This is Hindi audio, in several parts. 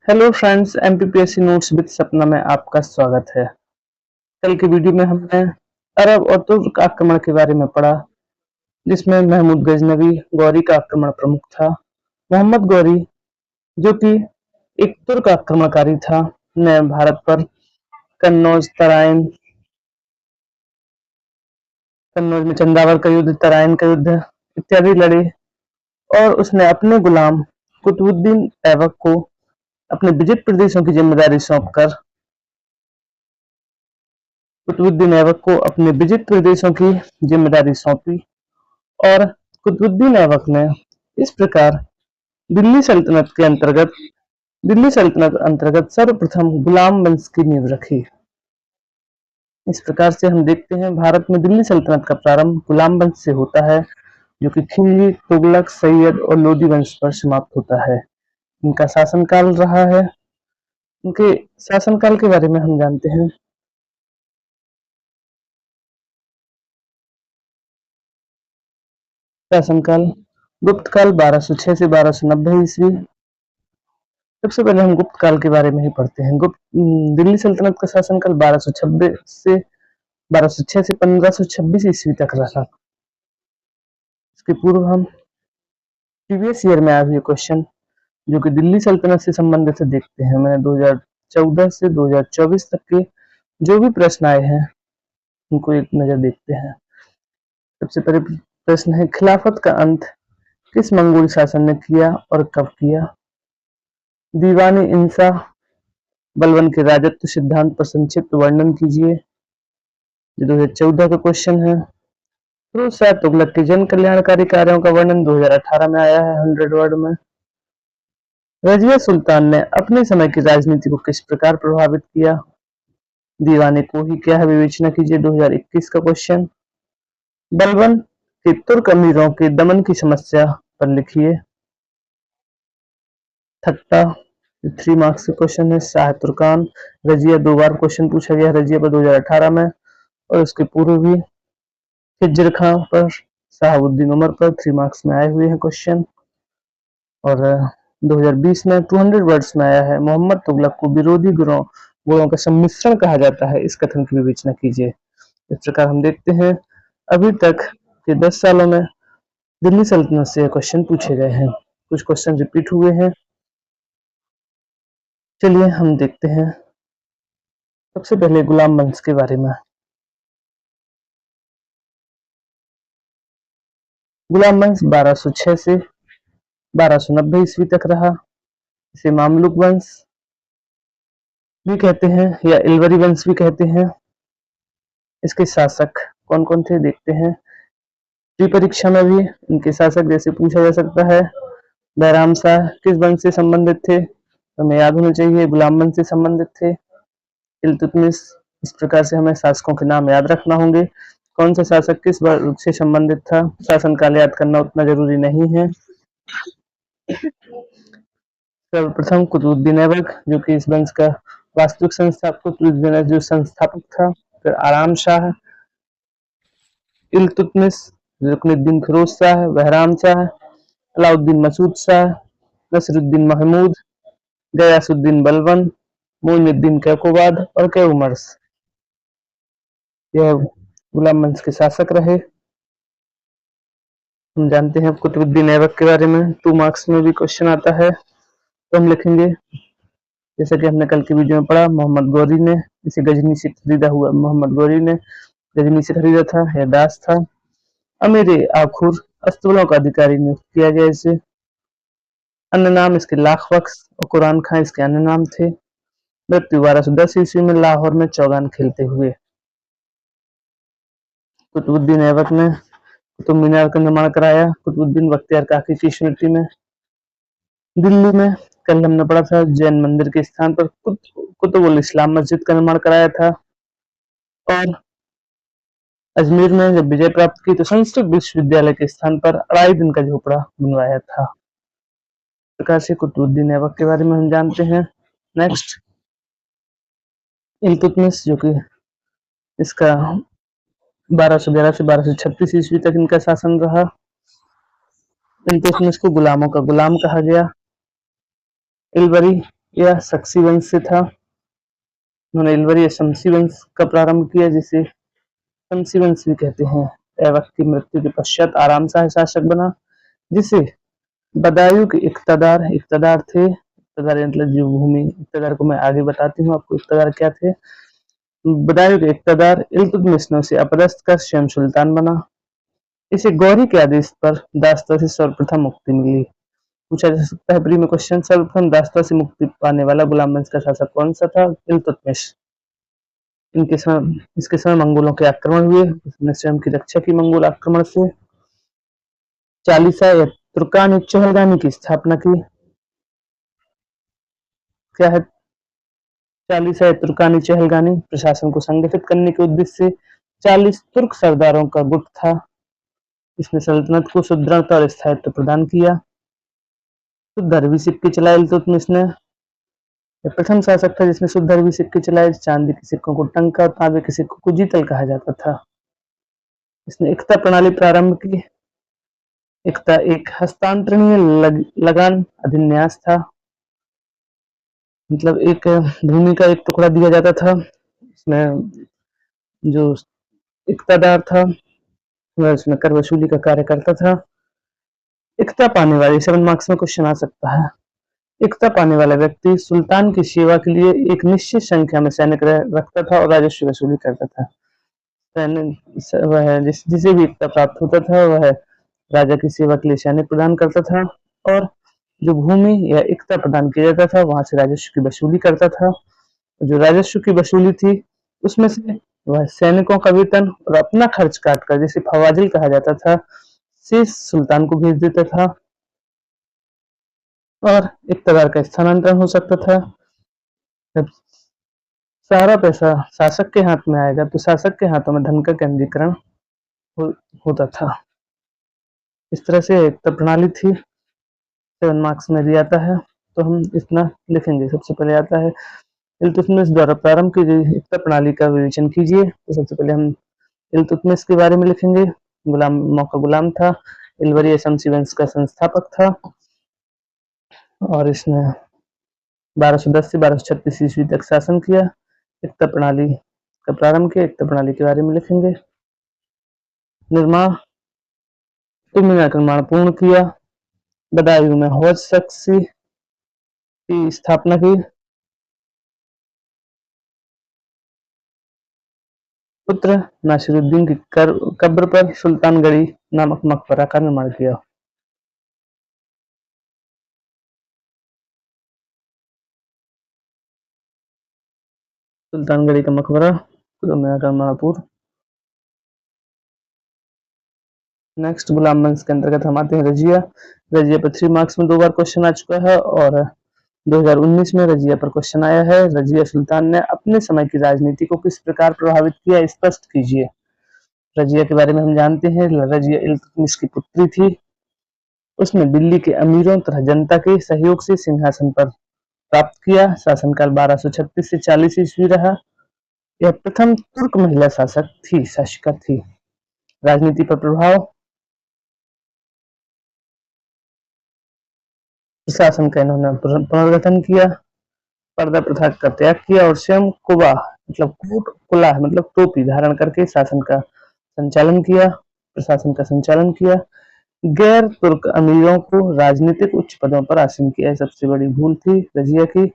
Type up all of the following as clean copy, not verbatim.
Hello friends, MPPSC notes with सपना में आपका स्वागत है। कल की वीडियो में हमने अरब और तुर्क आक्रमण के बारे में पढ़ा, जिसमें महमूद गजनवी गौरी का आक्रमण प्रमुख था। मोहम्मद गौरी, जो कि एक तुर्क आक्रमणकारी था, ने भारत पर कन्नौज में चंदावर का युद्ध, तराइन का युद्ध इत्यादि लड़े और उसने अपने गुलाम कुतुबुद्दीन ऐबक को अपने विजित प्रदेशों की जिम्मेदारी सौंपकर कुतुबुद्दीन ऐबक को अपने विजित प्रदेशों की जिम्मेदारी सौंपी और कुतुबुद्दीन ऐबक ने इस प्रकार दिल्ली सल्तनत के अंतर्गत सर्वप्रथम गुलाम वंश की नींव रखी। इस प्रकार से हम देखते हैं भारत में दिल्ली सल्तनत का प्रारंभ गुलाम वंश से होता है, जो कि खिलजी, तुगलक, सैयद और लोदी वंश पर समाप्त होता है। इनका शासनकाल रहा है। इनके शासनकाल के बारे में हम जानते हैं। शासनकाल गुप्त काल 1206 से 1290 ईस्वी। सबसे पहले हम गुप्त काल के बारे में ही पढ़ते हैं। दिल्ली सल्तनत का शासनकाल 1206 से 1526 ईस्वी तक रहा। इसके पूर्व हम प्रीवियस ईयर में आए हुए क्वेश्चन जो कि दिल्ली सल्तनत से संबंधित है देखते हैं। मैंने 2014 से 2024 तक के जो भी प्रश्न आए हैं उनको एक नजर देखते हैं। सबसे पहले प्रश्न है, खिलाफत का अंत किस मंगोल शासन ने किया और कब किया? दीवानी इंसा बलबन के राजत्व सिद्धांत पर संक्षिप्त वर्णन कीजिए। ये 2014 का क्वेश्चन है। फिरोज शाह तुगलक के जन कल्याणकारी कार्यों का वर्णन 2018 में आया है 100 वर्ड में। रजिया सुल्तान ने अपने समय की राजनीति को किस प्रकार प्रभावित किया? दीवाने को ही क्या है विवेचना कीजिए, 2021 का क्वेश्चन। बलबन के तुर्क अमीरों के दमन की समस्या पर लिखिए। थट्टा 3 मार्क्स का क्वेश्चन है। शाह तुर्कान रजिया 2 बार क्वेश्चन पूछा गया रजिया पर 2018 में और उसके पूर्व भी खिज्र खां पर, शहाबुद्दीन उमर पर 3 मार्क्स में आए हुए हैं क्वेश्चन। और 2020 में 200 वर्ड्स में आया है, मोहम्मद तुगलक को विरोधी गुणों का सम्मिश्रण कहा जाता है, इस कथन की विवेचना कीजिए। इस प्रकार हम देखते हैं अभी तक के 10 सालों में दिल्ली सल्तनत से क्वेश्चन पूछे गए हैं। कुछ क्वेश्चन रिपीट हुए हैं। चलिए हम देखते हैं सबसे पहले गुलाम वंश के बारे में। गुलाम वंश 1206 से 1290 ईस्वी तक रहा। इसे मामलुक वंश भी कहते हैं या इलवरी वंश भी कहते हैं। इसके शासक कौन कौन थे देखते हैं। परीक्षा में भी इनके शासक जैसे पूछा जा सकता है। बैराम शाह किस वंश से संबंधित थे? हमें याद होना चाहिए, गुलाम वंश से संबंधित थे। इल्तुतमिश, इस प्रकार से हमें शासकों के नाम याद रखना होंगे। कौन सा शासक किस वर्ग से संबंधित था, शासनकाल याद करना उतना जरूरी नहीं है। सर्वप्रथम कुतुबुद्दीन ऐबक, जो कि इस वंश का वास्तविक संस्थापक, जो संस्थापक था। फिर आराम शाह, इल्तुतमिश, रुकनुद्दीन फिरोज शाह, बहराम शाह, अलाउद्दीन मसूद शाह, नसरुद्दीन महमूद, गयासुद्दीन बलबन, मोइनुद्दीन कैकोबाद और कैउमर्स, यह गुलाम वंश के शासक रहे। हम जानते हैं कुतुबुद्दीन ऐबक के बारे में, 2 मार्क्स में भी क्वेश्चन आता है, तो हम लिखेंगे जैसा कि हमने कल की वीडियो में पढ़ा, मोहम्मद गौरी ने इसे गजनी से खरीदा हुआ, मोहम्मद गौरी ने गजनी से खरीदा था, यह दास था। अमीर आखुर अस्तबलों का अधिकारी नियुक्त किया गया इसे। अन्य नाम इसके लाख बख्श और कुरान खां इसके अन्य नाम थे। मृत्यु 1210 ईस्वी में लाहौर में चौगान खेलते हुए। कुतुबुद्दीन ऐबक ने कुतुब मीनार का निर्माण कराया कुतुबुद्दीन बख्तियार काकी की स्मृति में। दिल्ली में कल हमने पढ़ा था जैन मंदिर के स्थान पर कुतुबुल इस्लाम मस्जिद का निर्माण कराया था। और अजमेर में जब विजय प्राप्त की तो संस्कृत विश्वविद्यालय के स्थान पर 2.5 दिन का झोपड़ा बनवाया था। प्रकार से कुतुबुद्दीन ऐबक के बारे में हम जानते हैं। नेक्स्ट, इल्तुतमिश, जो कि इसका 1211 से 1236 ईस्वी तक इनका शासन रहा। इल्तुतमिश को गुलामों का गुलाम कहा गया। इलवरी यह सक्सी वंश से था। उन्होंने इलवरी शमसी वंश का प्रारंभ किया, जिसे शमसी वंश भी कहते हैं। ऐबक की मृत्यु के पश्चात आराम शाह शासक बना, जिसे बदायूं के इक़्तिदार थे। इक़्तिदार मतलब जो भूमि, इक़्तिदार को मैं आगे बताती हूँ आपको इक़्तिदार क्या थे। बदायूं के इक़्तिदार इल्तुतमिश ने उसे अपदस्थ कर स्वयं सुल्तान बना। इसे गौरी के आदेश पर दासता से सर्वप्रथम मुक्ति मिली। पूछा जा सकता है प्री में क्वेश्चन, सर्वप्रथम दासता से मुक्ति पाने वाला गुलाम वंश का शासक कौन सा था? इल्तुतमिश। इसके समय मंगोलों के आक्रमण हुए, उसने स्वयं की रक्षा की मंगोल आक्रमण से। चालीसा या तुर्कानी चहलगानी की स्थापना की। क्या है चालीसा या तुर्कानी चहलगानी? प्रशासन को संगठित करने के उद्देश्य से 40 तुर्क सरदारों का गुट था। इसने सल्तनत को सुदृढ़ता और स्थायित्व प्रदान किया। शुद्ध अरबी सिक्के चलाए इल्तुतमिश ने। यह प्रथम शासक था जिसने शुद्ध अरबी सिक्के चलाए। चांदी के सिक्कों को टंका और तांबे के सिक्कों को जीतल कहा जाता था। इसने इक्ता प्रणाली प्रारंभ की। इक्ता एक हस्तांतरणीय लगान अधिन्यास था, मतलब एक भूमि का एक टुकड़ा दिया जाता था। इसमें जो इक़्तिदार था वह उसमें कर वसूली का कार्य करता था। इक्ता पाने वाले 7 मार्क्स में क्वेश्चन आ सकता है। इक्ता पाने वाला व्यक्ति सुल्तान की सेवा के लिए एक निश्चित संख्या में सैनिक रखता था और राजस्व वसूली करता था। वह जिसे भी इक्ता प्राप्त होता था वह राजा की सेवा के लिए सैनिक प्रदान करता था, और जो भूमि या इक्ता प्रदान किया जाता था वहां से राजस्व की वसूली करता था। जो राजस्व की वसूली थी उसमें से वह सैनिकों का वेतन और अपना खर्च काटकर, जिसे फवाजिल कहा जाता था, से सुल्तान को भेज देता था, और इक़्तिदार का स्थानांतरण हो सकता था। जब सारा पैसा शासक के हाथ में आएगा तो शासक के हाथों में धन का केंद्रीकरण होता था। इस तरह से इक्ता प्रणाली थी। 7 मार्क्स में दिया आता है तो हम इतना लिखेंगे। सबसे पहले आता है इल्तुतमिश द्वारा प्रारंभ की गई इक्ता प्रणाली का विवेचन कीजिए। तो सबसे पहले हम इल्तुतमिश के बारे में लिखेंगे। गुलामों का गुलाम था, इलवरी शमसी वंश का संस्थापक था, और इसने 1210 से 1236 ईस्वी तक शासन किया। इक्ता प्रणाली का प्रारंभ किया। इक्ता प्रणाली के बारे में लिखेंगे। निर्माण का निर्माण पूर्ण किया। बदायूं में हौज सक्सी की स्थापना की। पुत्र नासिरुद्दीन की कब्र पर सुल्तानगढ़ी नामक मकबरा का निर्माण किया। सुल्तानगढ़ी का मकबरा महापुर। नेक्स्ट गुलाम वंश के अंतर्गत हम आते हैं रजिया। रजिया पर 3 मार्क्स में 2 बार क्वेश्चन आ चुका है, और 2019 में रजिया पर क्वेश्चन आया है। रजिया सुल्तान ने अपने समय की राजनीति को किस प्रकार प्रभावित किया, स्पष्ट कीजिए। रजिया के बारे में हम जानते हैं, रजिया इल्तुतमिश की पुत्री थी। उसने दिल्ली के अमीरों तथा जनता के सहयोग से सिंहासन पर प्राप्त किया। शासनकाल 1236 से 40 ईस्वी रहा। यह प्रथम तुर्क महिला शासिका थी। राजनीति पर प्रभाव। प्रशासन का इन्होंने पुनर्गठन किया, पर्दा प्रथा का त्याग किया, और स्वयं कुबा मतलब कुला मतलब टोपी धारण करके शासन का संचालन किया, प्रशासन का संचालन किया। गैर तुर्क अमीरों को राजनीतिक उच्च पदों पर आसीन किया। सबसे बड़ी भूल थी रजिया की।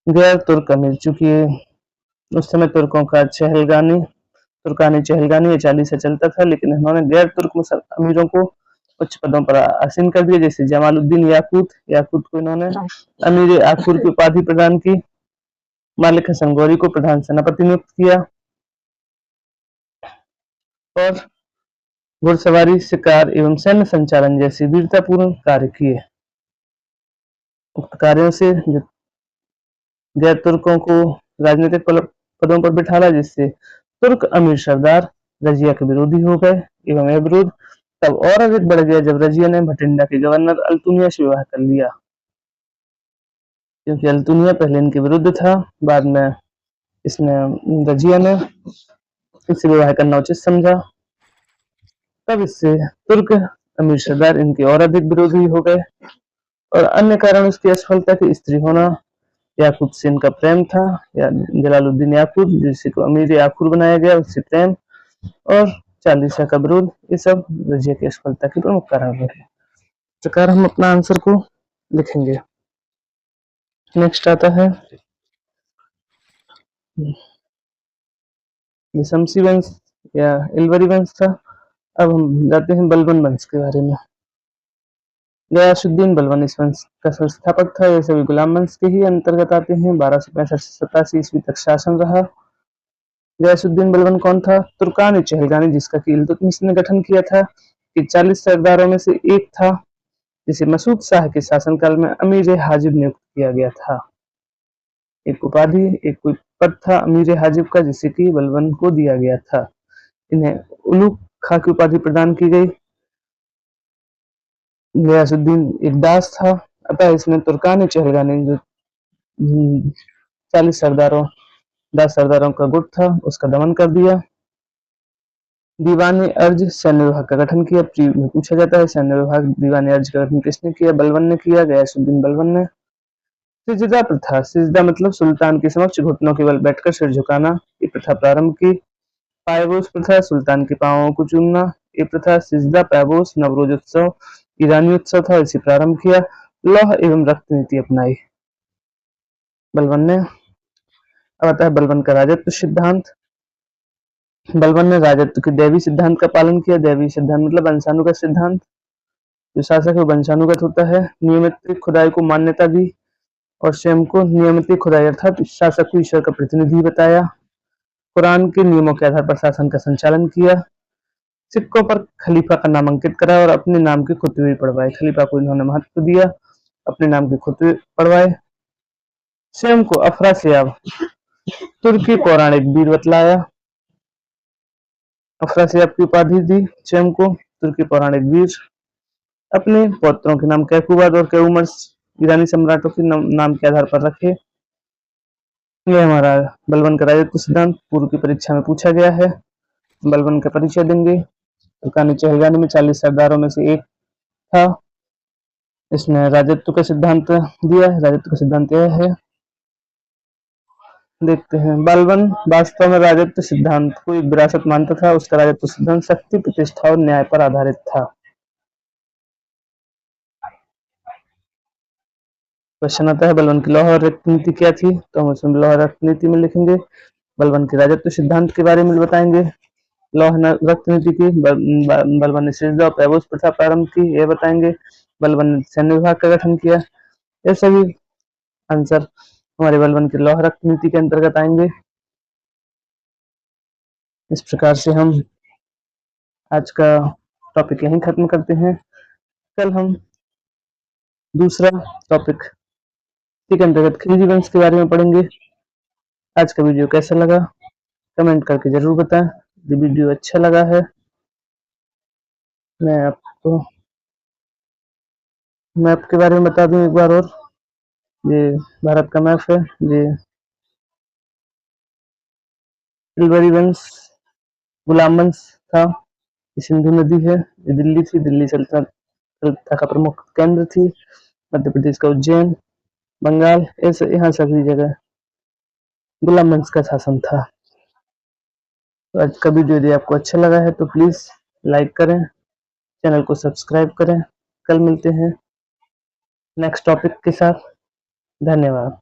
गैर तुर्क अमीर, चूंकि उस समय तुर्कों का तुर्कानी चहलगानी या चालीसा चलता था, लेकिन इन्होंने गैर तुर्क अमीरों को उच्च पदों पर आसीन कर दिया। जैसे जमालुद्दीन याकूत को इन्होंने अमीर आखुर की उपाधि प्रदान की। मालिक हसन गौरी को प्रधान सेनापति नियुक्त किया, और घुड़सवारी, शिकार एवं सैन्य संचालन जैसे वीरतापूर्ण कार्य किए। उक्त कार्यों से गैर तुर्कों को राजनीतिक पदों पर बिठाला, जिससे तुर्क अमीर सरदार रजिया के विरोधी हो गए, एवं यह विरोध तब और अधिक बढ़ गया जब रजिया ने भटिंडा के गवर्नर अल्तुनिया से विवाह कर लिया। क्योंकि अल्तुनिया पहले इनके विरुद्ध था, बाद में रजिया ने इससे विवाह करना उचित समझा। तब इससे तुर्क अमीर सरदार इनके और अधिक विरोधी हो गए। और अन्य कारण उसकी असफलता की स्त्री होना, याकूब से इनका प्रेम था, या जलालुद्दीन याकूब जिसे को अमीर याकूब बनाया गया उससे प्रेम, और चालीसा का विरोध, ये सब रजिया की असफलता के प्रमुख कारण रहे। इस प्रकार हम अपना आंसर को लिखेंगे। नेक्स्ट आता है शमसी वंश या इलवरी वंश था। अब हम जाते हैं बलबन वंश के बारे में। गयासुद्दीन बलबन इस वंश का संस्थापक था। ये सभी गुलाम वंश के ही अंतर्गत आते हैं। 1265 से 87 ईस्वी तक शासन रहा। गयासुद्दीन बलबन कौन था? तुर्कानी चहलगानी, जिसका कि इल्तुतमिश ने गठन किया था, कि 40 सरदारों में से एक था, जिसे मसूद शाह के शासनकाल में अमीर हाजिब नियुक्त किया गया था। एक उपाधि, एक कोई पद था अमीर हाजिब का, जिसे कि बलबन को दिया गया था। इन्हें उलूग खां की उपाधि प्रदान की गई। गयासुद्दीन एक दास था, अतः इसने तुर्कानी चहलगानी जो 40 सरदारों 10 सरदारों का गुट था उसका दमन कर दिया। दीवान अर्ज सैन्य विभाग का गठन किया। प्री में पूछा जाता है सैन्य विभाग दीवान अर्ज का गठन किसने किया? बलबन ने किया, गयासुद्दीन बलबन ने। सिजदा प्रथा, सिजदा मतलब सुल्तान के समक्ष घुटनों के बल बैठकर सिर झुकाना, ये प्रथा प्रारंभ की। पायबोस प्रथा, सुल्तान के पांवों को चूमना, ये प्रथा सिजदा पायबोस नवरोज उत्सव ईरानी उत्सव था, इसे प्रारंभ किया। लौह एवं रक्त नीति अपनाई बलबन ने। अब आता है बलबन का राजत्व सिद्धांत। बलबन ने राजत्व के दैवी सिद्धांत का पालन किया। दैवी सिद्धांत मतलब वंशानुगत सिद्धांत। जो शासक है वंशानुगत होता है। नियमित खुदाई को मान्यता दी और स्वयं को नियमित खुदाई अर्थात शासक को ईश्वर का प्रतिनिधि बताया। कुरान के नियमों के आधार पर शासन का संचालन किया। सिक्कों पर खलीफा का नाम अंकित करा और अपने नाम के खुतबे पढ़वाए। खलीफा को इन्होंने महत्व दिया, अपने नाम के खुतबे पढ़वाए। स्वयं को अफरासियाब तुर्की पौराणिक वीर बतलाया। अफरासियाब की उपाधि दी स्वयं को, तुर्की पौराणिक वीर। अपने पौत्रों के नाम कैकुबाद और कैउमर्स ईरानी सम्राटों के नाम के आधार पर रखे। यह हमारा बलबन का राजत्व सिद्धांत पूर्व की परीक्षा में पूछा गया है। बलबन का परिचय देंगे। तुर्कानी चहलगानी में 40 सरदारों में से एक था। इसने राजत्व का सिद्धांत दिया है। राजत्व का सिद्धांत यह है, देखते हैं। बलबन वास्तव में राजत्व सिद्धांत को एक विरासत मानता था। उसका राजत्व सिद्धांत शक्ति, प्रतिष्ठा और न्याय पर आधारित था। क्वेश्चन आता है बलबन की लौह और रक्त नीति क्या थी? तो हम उसमें लौह रक्त नीति में लिखेंगे। बलबन के राजत्व सिद्धांत के बारे में बताएंगे। लौह रक्त नीति की बलबन ने सिजदा और पैबोस प्रथा प्रारंभ की, यह बताएंगे। बलबन ने सैन्य विभाग का गठन किया। ये सभी आंसर हमारे बलबन की लौह रक्त नीति के अंतर्गत आएंगे। इस प्रकार से हम आज का टॉपिक यहीं खत्म करते हैं। कल हम दूसरा टॉपिक के अंतर्गत खिलजी वंश के बारे में पढ़ेंगे। आज का वीडियो कैसा लगा कमेंट करके जरूर बताएं। यदि वीडियो अच्छा लगा है मैं मैप के बारे में बता दूं एक बार और। ये भारत का मैप है। ये इलवरी वंश गुलाम वंश था। ये सिंधु नदी है। ये दिल्ली थी, दिल्ली सल्तनत का प्रमुख केंद्र थी। मध्य प्रदेश का उज्जैन, बंगाल, ऐसे यहाँ सभी जगह गुलाम वंश का शासन था। तो आज का वीडियो यदि आपको अच्छा लगा है तो प्लीज लाइक करें, चैनल को सब्सक्राइब करें। कल मिलते हैं नेक्स्ट टॉपिक के साथ। धन्यवाद।